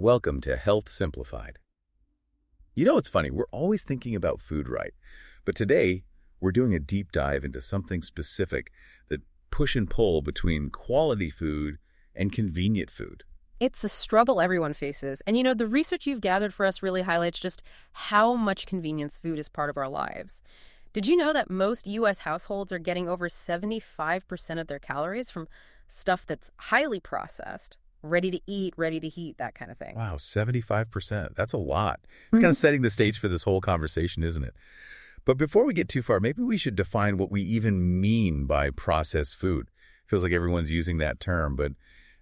Welcome to Health Simplified. You know, it's funny, we're always thinking about food right, but today we're doing a deep dive into something specific, that push and pull between quality food and convenient food. It's a struggle everyone faces. And the research you've gathered for us really highlights just how much convenience food is part of our lives. Did you know that most U.S. households are getting over 75% of their calories from stuff that's highly processed, ready to eat, ready to heat, that kind of thing? Wow, 75%. That's a lot. It's kind of setting the stage for this whole conversation, isn't it? But before we get too far, maybe we should define what we even mean by processed food. Feels like everyone's using that term, but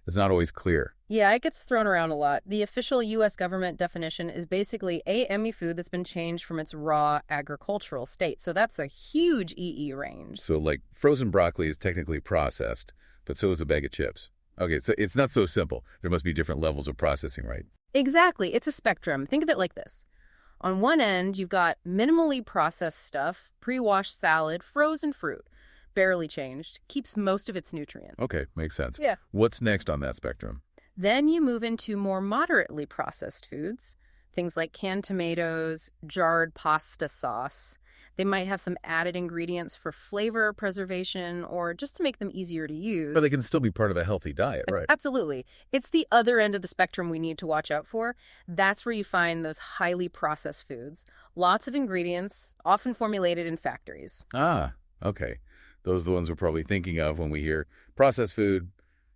it's not always clear. Yeah, it gets thrown around a lot. The official U.S. government definition is basically any food that's been changed from its raw agricultural state. So that's a huge EE range. So like frozen broccoli is technically processed, but so is a bag of chips. Okay, so it's not so simple. There must be different levels of processing, right? Exactly. It's a spectrum. Think of it like this. On one end, you've got minimally processed stuff, pre-washed salad, frozen fruit, barely changed, keeps most of its nutrients. Okay, makes sense. Yeah. What's next on that spectrum? Then you move into more moderately processed foods, things like canned tomatoes, jarred pasta sauce. They might have some added ingredients for flavor preservation or just to make them easier to use. But they can still be part of a healthy diet, right? Absolutely. It's the other end of the spectrum we need to watch out for. That's where you find those highly processed foods. Lots of ingredients, often formulated in factories. Ah, okay. Those are the ones we're probably thinking of when we hear processed food,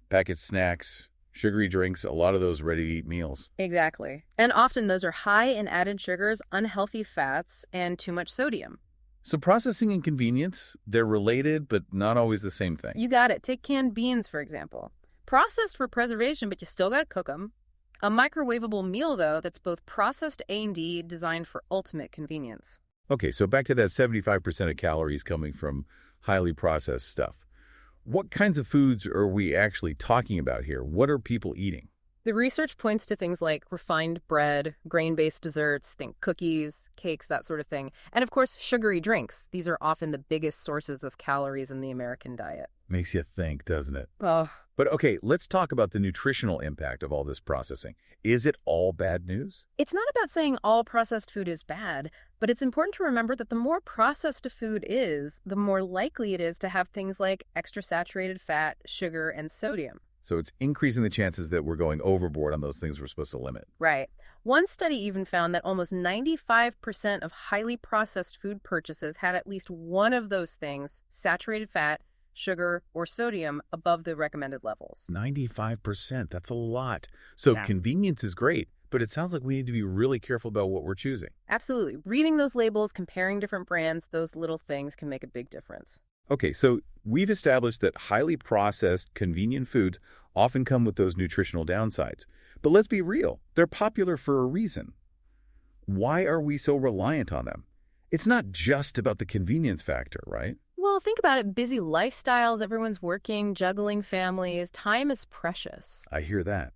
packaged snacks, sugary drinks, a lot of those ready-to-eat meals. Exactly. And often those are high in added sugars, unhealthy fats, and too much sodium. So processing and convenience, they're related, but not always the same thing. You got it. Take canned beans, for example. Processed for preservation, but you still got to cook them. A microwavable meal, though, that's both processed A&D, designed for ultimate convenience. Okay, so back to that 75% of calories coming from highly processed stuff. What kinds of foods are we actually talking about here? What are people eating? The research points to things like refined bread, grain-based desserts, think cookies, cakes, that sort of thing. And of course, sugary drinks. These are often the biggest sources of calories in the American diet. Makes you think, doesn't it? Oh. But okay, let's talk about the nutritional impact of all this processing. Is it all bad news? It's not about saying all processed food is bad, but it's important to remember that the more processed a food is, the more likely it is to have things like extra saturated fat, sugar, and sodium. So it's increasing the chances that we're going overboard on those things we're supposed to limit. Right. One study even found that almost 95% of highly processed food purchases had at least one of those things, saturated fat, sugar, or sodium, above the recommended levels. 95%, that's a lot. So Yeah. Convenience is great, but it sounds like we need to be really careful about what we're choosing. Absolutely. Reading those labels, comparing different brands, those little things can make a big difference. Okay, so we've established that highly processed, convenient foods often come with those nutritional downsides. But let's be real, they're popular for a reason. Why are we so reliant on them? It's not just about the convenience factor, right? Well, think about it. Busy lifestyles, everyone's working, juggling families. Time is precious. I hear that.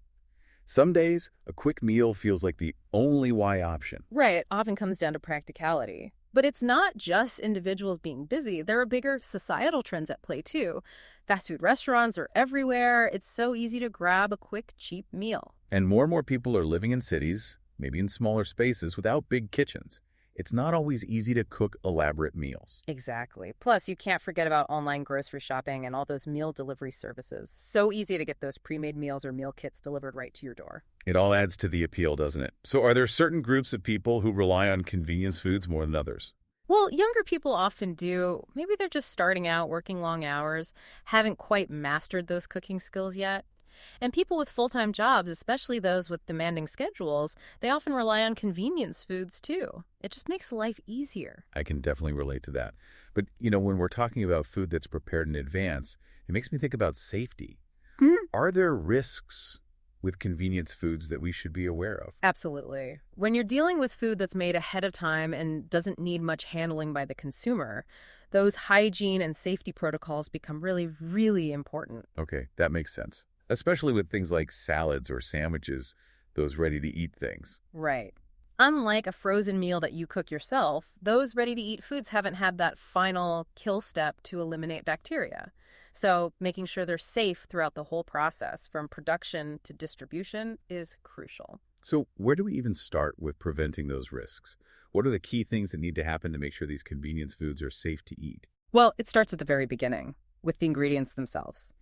Some days, a quick meal feels like the only Y option. Right, it often comes down to practicality. But it's not just individuals being busy. There are bigger societal trends at play, too. Fast food restaurants are everywhere. It's so easy to grab a quick, cheap meal. And more people are living in cities, maybe in smaller spaces, without big kitchens. It's not always easy to cook elaborate meals. Exactly. Plus, you can't forget about online grocery shopping and all those meal delivery services. So easy to get those pre-made meals or meal kits delivered right to your door. It all adds to the appeal, doesn't it? So are there certain groups of people who rely on convenience foods more than others? Well, younger people often do. Maybe they're just starting out, working long hours, haven't quite mastered those cooking skills yet. And people with full-time jobs, especially those with demanding schedules, they often rely on convenience foods too. It just makes life easier. I can definitely relate to that. But, when we're talking about food that's prepared in advance, it makes me think about safety. Are there risks with convenience foods that we should be aware of? Absolutely. When you're dealing with food that's made ahead of time and doesn't need much handling by the consumer, those hygiene and safety protocols become really, really important. Okay, that makes sense. Especially with things like salads or sandwiches, those ready-to-eat things. Right. Unlike a frozen meal that you cook yourself, those ready-to-eat foods haven't had that final kill step to eliminate bacteria. So making sure they're safe throughout the whole process, from production to distribution, is crucial. So where do we even start with preventing those risks? What are the key things that need to happen to make sure these convenience foods are safe to eat? Well, it starts at the very beginning with the ingredients themselves.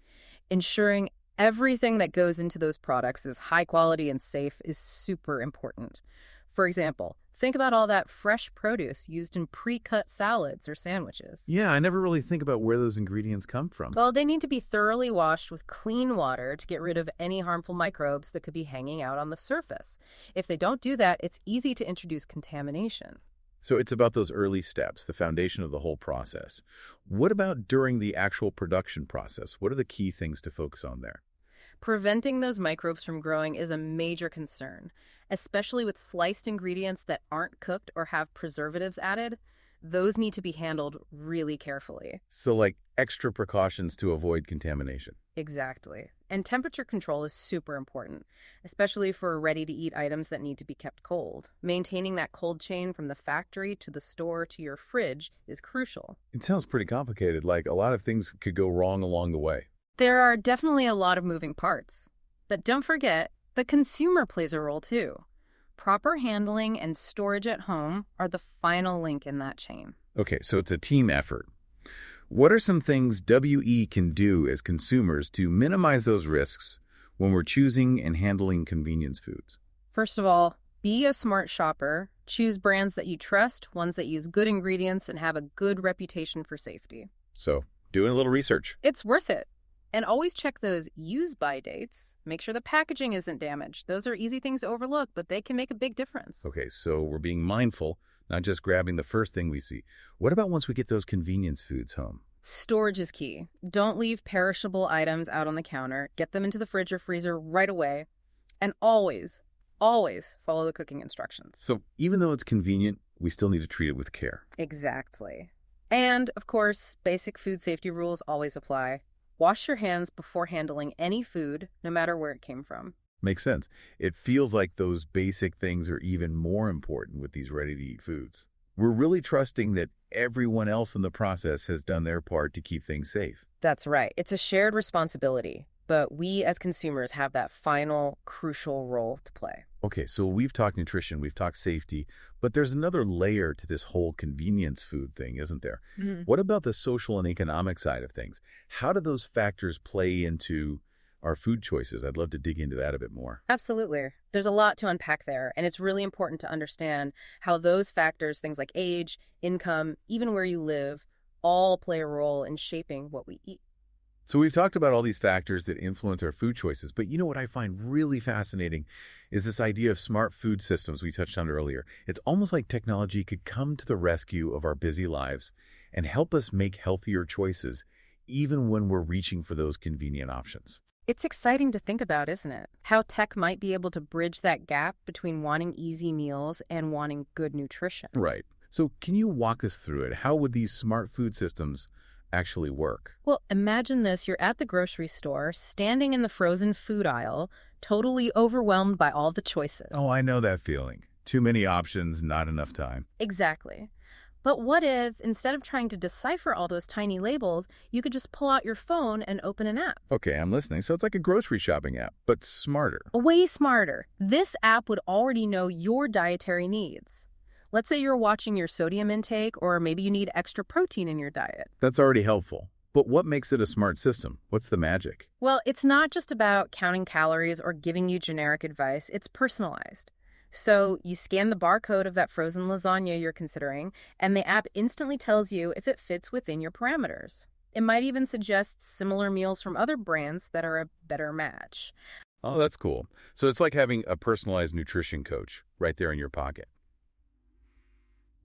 Ensuring everything that goes into those products is high quality and safe is super important. For example, think about all that fresh produce used in pre-cut salads or sandwiches. Yeah, I never really think about where those ingredients come from. Well, they need to be thoroughly washed with clean water to get rid of any harmful microbes that could be hanging out on the surface. If they don't do that, it's easy to introduce contamination. So it's about those early steps, the foundation of the whole process. What about during the actual production process? What are the key things to focus on there? Preventing those microbes from growing is a major concern, especially with sliced ingredients that aren't cooked or have preservatives added. Those need to be handled really carefully. So like extra precautions to avoid contamination. Exactly. And temperature control is super important, especially for ready-to-eat items that need to be kept cold. Maintaining that cold chain from the factory to the store to your fridge is crucial. It sounds pretty complicated, like a lot of things could go wrong along the way. There are definitely a lot of moving parts. But don't forget, the consumer plays a role too. Proper handling and storage at home are the final link in that chain. Okay, so it's a team effort. What are some things WE can do as consumers to minimize those risks when we're choosing and handling convenience foods? First of all, be a smart shopper. Choose brands that you trust, ones that use good ingredients and have a good reputation for safety. So, doing a little research. It's worth it. And always check those use-by dates. Make sure the packaging isn't damaged. Those are easy things to overlook, but they can make a big difference. Okay, so we're being mindful, not just grabbing the first thing we see. What about once we get those convenience foods home? Storage is key. Don't leave perishable items out on the counter. Get them into the fridge or freezer right away. And always, always follow the cooking instructions. So even though it's convenient, we still need to treat it with care. Exactly. And, of course, basic food safety rules always apply. Wash your hands before handling any food, no matter where it came from. Makes sense. It feels like those basic things are even more important with these ready-to-eat foods. We're really trusting that everyone else in the process has done their part to keep things safe. That's right. It's a shared responsibility, but we as consumers have that final, crucial role to play. Okay, so we've talked nutrition, we've talked safety, but there's another layer to this whole convenience food thing, isn't there? What about the social and economic side of things? How do those factors play into our food choices? I'd love to dig into that a bit more. Absolutely. There's a lot to unpack there, and it's really important to understand how those factors, things like age, income, even where you live, all play a role in shaping what we eat. So we've talked about all these factors that influence our food choices, but you know what I find really fascinating is this idea of smart food systems we touched on earlier. It's almost like technology could come to the rescue of our busy lives and help us make healthier choices, even when we're reaching for those convenient options. It's exciting to think about, isn't it? How tech might be able to bridge that gap between wanting easy meals and wanting good nutrition. Right. So can you walk us through it? How would these smart food systems actually work? Well, imagine this. You're at the grocery store, standing in the frozen food aisle, totally overwhelmed by all the choices. Oh, I know that feeling. Too many options, not enough time. Exactly. But what if, instead of trying to decipher all those tiny labels, you could just pull out your phone and open an app? Okay, I'm listening. So it's like a grocery shopping app, but smarter. Way smarter. This app would already know your dietary needs. Let's say you're watching your sodium intake, or maybe you need extra protein in your diet. That's already helpful. But what makes it a smart system? What's the magic? Well, it's not just about counting calories or giving you generic advice. It's personalized. So you scan the barcode of that frozen lasagna you're considering, and the app instantly tells you if it fits within your parameters. It might even suggest similar meals from other brands that are a better match. Oh, that's cool. So it's like having a personalized nutrition coach right there in your pocket.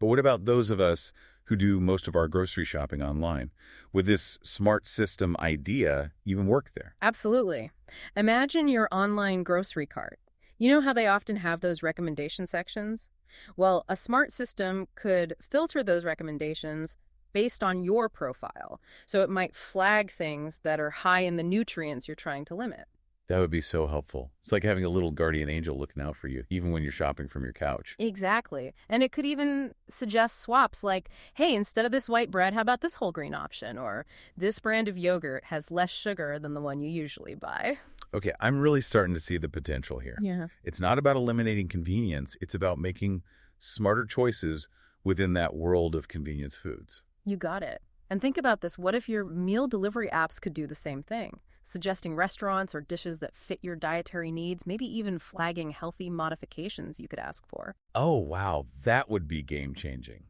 But what about those of us who do most of our grocery shopping online? Would this smart system idea even work there? Absolutely. Imagine your online grocery cart. You know how they often have those recommendation sections? Well, a smart system could filter those recommendations based on your profile. So it might flag things that are high in the nutrients you're trying to limit. That would be so helpful. It's like having a little guardian angel looking out for you, even when you're shopping from your couch. Exactly. And it could even suggest swaps like, hey, instead of this white bread, how about this whole grain option? Or this brand of yogurt has less sugar than the one you usually buy. Okay, I'm really starting to see the potential here. Yeah. It's not about eliminating convenience, it's about making smarter choices within that world of convenience foods. You got it. And think about this. What if your meal delivery apps could do the same thing? Suggesting restaurants or dishes that fit your dietary needs, maybe even flagging healthy modifications you could ask for. Oh, wow, that would be game-changing.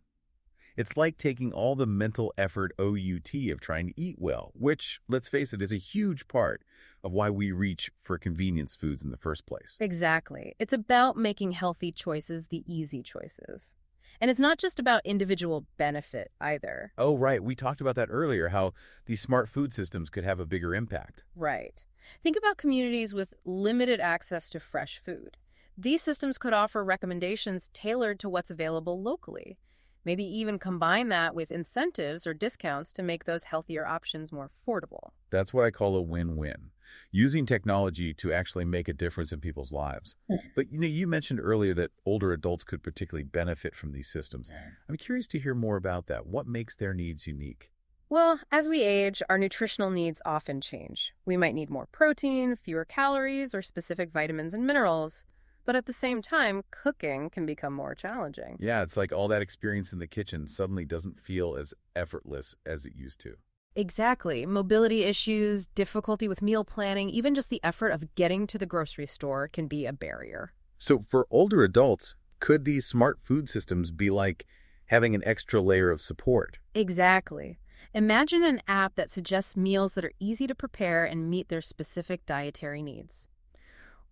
It's like taking all the mental effort OUT of trying to eat well, which, let's face it, is a huge part of why we reach for convenience foods in the first place. Exactly. It's about making healthy choices the easy choices. And it's not just about individual benefit either. Oh, right, we talked about that earlier, how these smart food systems could have a bigger impact. Right. Think about communities with limited access to fresh food. These systems could offer recommendations tailored to what's available locally. Maybe even combine that with incentives or discounts to make those healthier options more affordable. That's what I call a win-win, using technology to actually make a difference in people's lives. But you mentioned earlier that older adults could particularly benefit from these systems. I'm curious to hear more about that. What makes their needs unique? Well, as we age, our nutritional needs often change. We might need more protein, fewer calories, or specific vitamins and minerals. But at the same time, cooking can become more challenging. Yeah, it's like all that experience in the kitchen suddenly doesn't feel as effortless as it used to. Exactly. Mobility issues, difficulty with meal planning, even just the effort of getting to the grocery store can be a barrier. So for older adults, could these smart food systems be like having an extra layer of support? Exactly. Imagine an app that suggests meals that are easy to prepare and meet their specific dietary needs.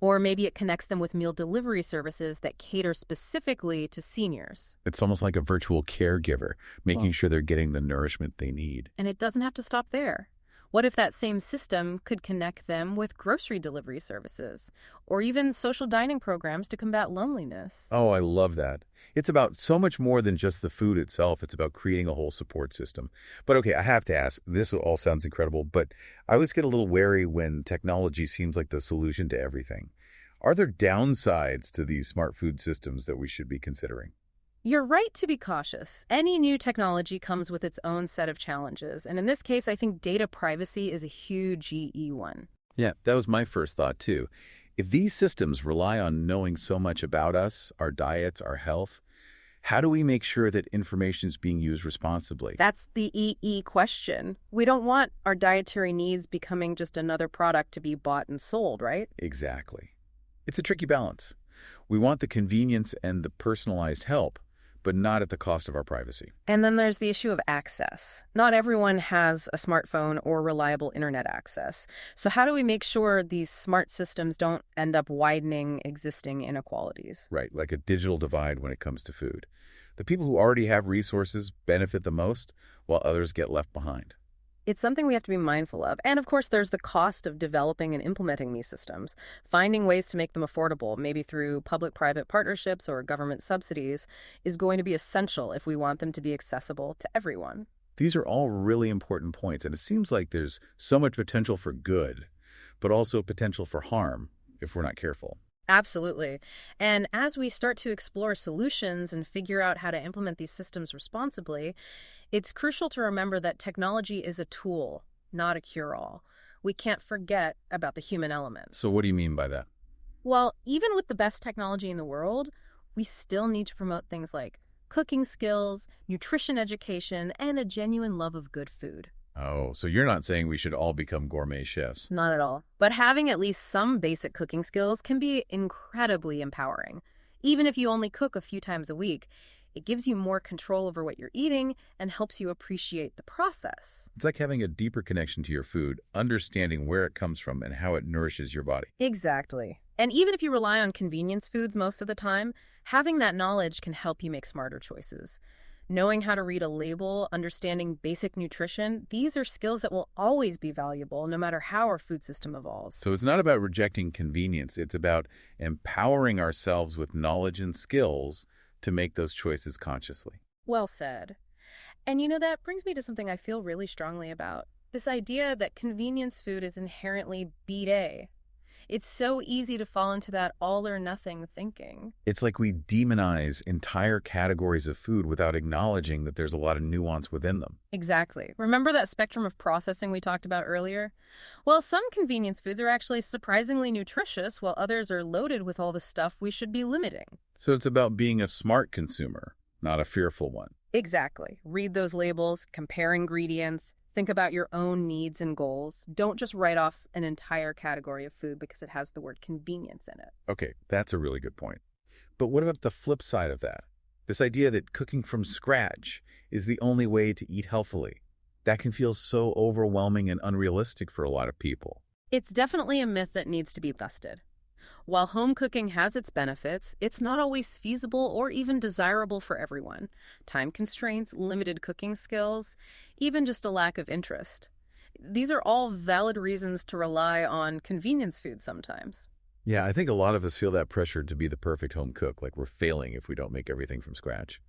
Or maybe it connects them with meal delivery services that cater specifically to seniors. It's almost like a virtual caregiver, making sure they're getting the nourishment they need. And it doesn't have to stop there. What if that same system could connect them with grocery delivery services or even social dining programs to combat loneliness? Oh, I love that. It's about so much more than just the food itself. It's about creating a whole support system. But okay, I have to ask, this all sounds incredible, but I always get a little wary when technology seems like the solution to everything. Are there downsides to these smart food systems that we should be considering? You're right to be cautious. Any new technology comes with its own set of challenges, and in this case, I think data privacy is a huge one. Yeah, that was my first thought too. If these systems rely on knowing so much about us, our diets, our health, how do we make sure that information is being used responsibly? That's the question. We don't want our dietary needs becoming just another product to be bought and sold, right? Exactly. It's a tricky balance. We want the convenience and the personalized help, but not at the cost of our privacy. And then there's the issue of access. Not everyone has a smartphone or reliable internet access. So how do we make sure these smart systems don't end up widening existing inequalities? Right, like a digital divide when it comes to food. The people who already have resources benefit the most, while others get left behind. It's something we have to be mindful of. And of course, there's the cost of developing and implementing these systems. Finding ways to make them affordable, maybe through public-private partnerships or government subsidies, is going to be essential if we want them to be accessible to everyone. These are all really important points, and it seems like there's so much potential for good, but also potential for harm if we're not careful. Absolutely. And as we start to explore solutions and figure out how to implement these systems responsibly, it's crucial to remember that technology is a tool, not a cure-all. We can't forget about the human element. So what do you mean by that? Well, even with the best technology in the world, we still need to promote things like cooking skills, nutrition education, and a genuine love of good food. Oh, so you're not saying we should all become gourmet chefs. Not at all. But having at least some basic cooking skills can be incredibly empowering. Even if you only cook a few times a week, it gives you more control over what you're eating and helps you appreciate the process. It's like having a deeper connection to your food, understanding where it comes from and how it nourishes your body. Exactly. And even if you rely on convenience foods most of the time, having that knowledge can help you make smarter choices. Knowing how to read a label, understanding basic nutrition, these are skills that will always be valuable no matter how our food system evolves. So it's not about rejecting convenience. It's about empowering ourselves with knowledge and skills to make those choices consciously. Well said. And that brings me to something I feel really strongly about. This idea that convenience food is inherently B A. It's so easy to fall into that all or nothing thinking. It's like we demonize entire categories of food without acknowledging that there's a lot of nuance within them. Exactly. Remember that spectrum of processing we talked about earlier? Well, some convenience foods are actually surprisingly nutritious, while others are loaded with all the stuff we should be limiting. So it's about being a smart consumer, not a fearful one. Exactly. Read those labels, compare ingredients, think about your own needs and goals. Don't just write off an entire category of food because it has the word convenience in it. Okay, that's a really good point. But what about the flip side of that? This idea that cooking from scratch is the only way to eat healthily. That can feel so overwhelming and unrealistic for a lot of people. It's definitely a myth that needs to be busted. While home cooking has its benefits, it's not always feasible or even desirable for everyone. Time constraints, limited cooking skills, even just a lack of interest. These are all valid reasons to rely on convenience food sometimes. Yeah, I think a lot of us feel that pressure to be the perfect home cook, like we're failing if we don't make everything from scratch.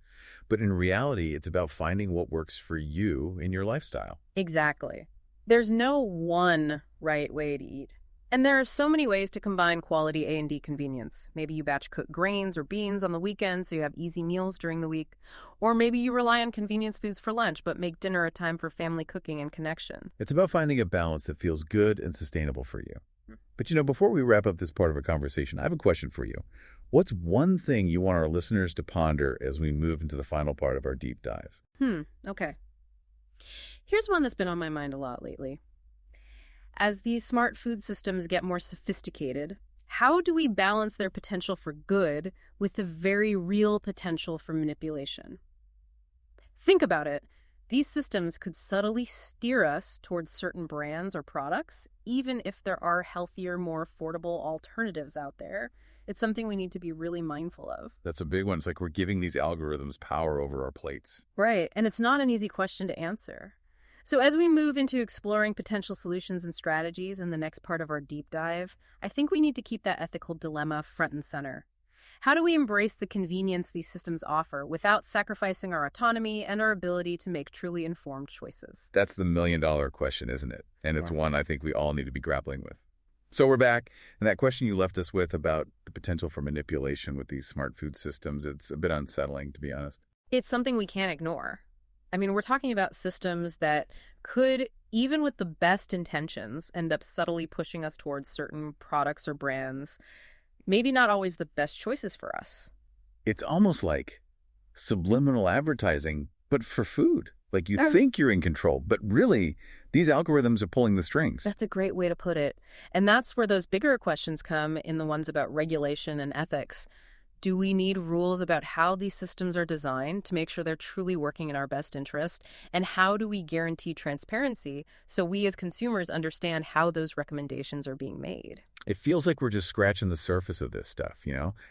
But in reality, it's about finding what works for you in your lifestyle. Exactly. There's no one right way to eat. And there are so many ways to combine quality A&D convenience. Maybe you batch cook grains or beans on the weekend so you have easy meals during the week. Or maybe you rely on convenience foods for lunch but make dinner a time for family cooking and connection. It's about finding a balance that feels good and sustainable for you. But before we wrap up this part of our conversation, I have a question for you. What's one thing you want our listeners to ponder as we move into the final part of our deep dive? Okay. Here's one that's been on my mind a lot lately. As these smart food systems get more sophisticated, how do we balance their potential for good with the very real potential for manipulation? Think about it. These systems could subtly steer us towards certain brands or products, even if there are healthier, more affordable alternatives out there. It's something we need to be really mindful of. That's a big one. It's like we're giving these algorithms power over our plates. Right, and it's not an easy question to answer. So as we move into exploring potential solutions and strategies in the next part of our deep dive, I think we need to keep that ethical dilemma front and center. How do we embrace the convenience these systems offer without sacrificing our autonomy and our ability to make truly informed choices? That's the million-dollar question, isn't it? And it's Yeah. one I think we all need to be grappling with. So we're back, and that question you left us with about the potential for manipulation with these smart food systems, it's a bit unsettling, to be honest. It's something we can't ignore. I mean, we're talking about systems that could, even with the best intentions, end up subtly pushing us towards certain products or brands, maybe not always the best choices for us. It's almost like subliminal advertising, but for food. Like you Oh. think you're in control, but really, these algorithms are pulling the strings. That's a great way to put it. And that's where those bigger questions come in the ones about regulation and ethics. Do we need rules about how these systems are designed to make sure they're truly working in our best interest? And how do we guarantee transparency so we as consumers understand how those recommendations are being made? It feels like we're just scratching the surface of this stuff,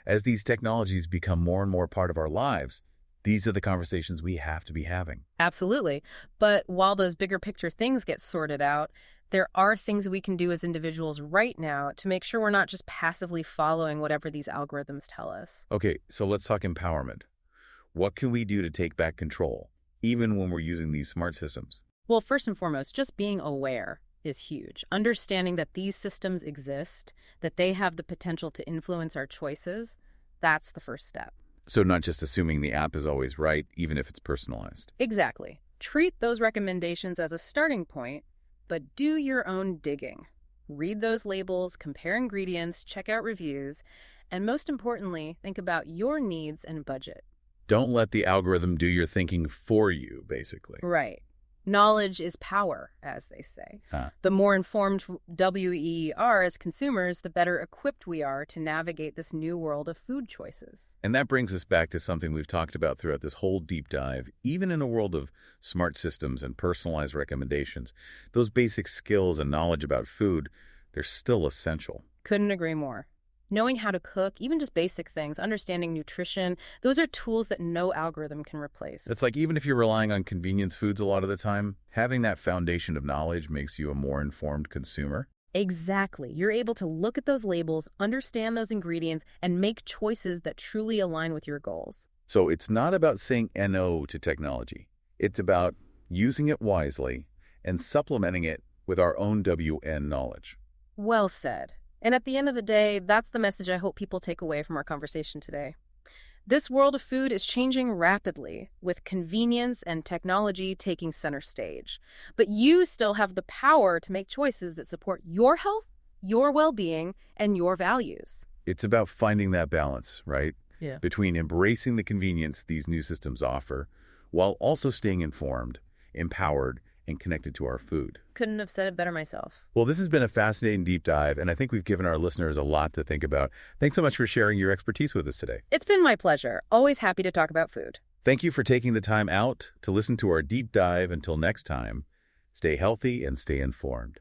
As these technologies become more and more part of our lives, these are the conversations we have to be having. Absolutely. But while those bigger picture things get sorted out, there are things we can do as individuals right now to make sure we're not just passively following whatever these algorithms tell us. Okay, so let's talk empowerment. What can we do to take back control, even when we're using these smart systems? Well, first and foremost, just being aware is huge. Understanding that these systems exist, that they have the potential to influence our choices, that's the first step. So not just assuming the app is always right, even if it's personalized. Exactly. Treat those recommendations as a starting point, but do your own digging. Read those labels, compare ingredients, check out reviews, and most importantly, think about your needs and budget. Don't let the algorithm do your thinking for you, basically. Right. Knowledge is power, as they say. The more informed we are as consumers, the better equipped we are to navigate this new world of food choices. And that brings us back to something we've talked about throughout this whole deep dive. Even in a world of smart systems and personalized recommendations, those basic skills and knowledge about food, they're still essential. Couldn't agree more. Knowing how to cook, even just basic things, understanding nutrition, those are tools that no algorithm can replace. It's like even if you're relying on convenience foods a lot of the time, having that foundation of knowledge makes you a more informed consumer. Exactly. You're able to look at those labels, understand those ingredients, and make choices that truly align with your goals. So it's not about saying no to technology. It's about using it wisely and supplementing it with our own WN knowledge. Well said. And at the end of the day, that's the message I hope people take away from our conversation today. This world of food is changing rapidly, with convenience and technology taking center stage. But you still have the power to make choices that support your health, your well-being, and your values. It's about finding that balance, right? Yeah. Between embracing the convenience these new systems offer, while also staying informed, empowered, and connected to our food. Couldn't have said it better myself. Well, this has been a fascinating deep dive, and I think we've given our listeners a lot to think about. Thanks so much for sharing your expertise with us today. It's been my pleasure. Always happy to talk about food. Thank you for taking the time out to listen to our deep dive. Until next time, stay healthy and stay informed.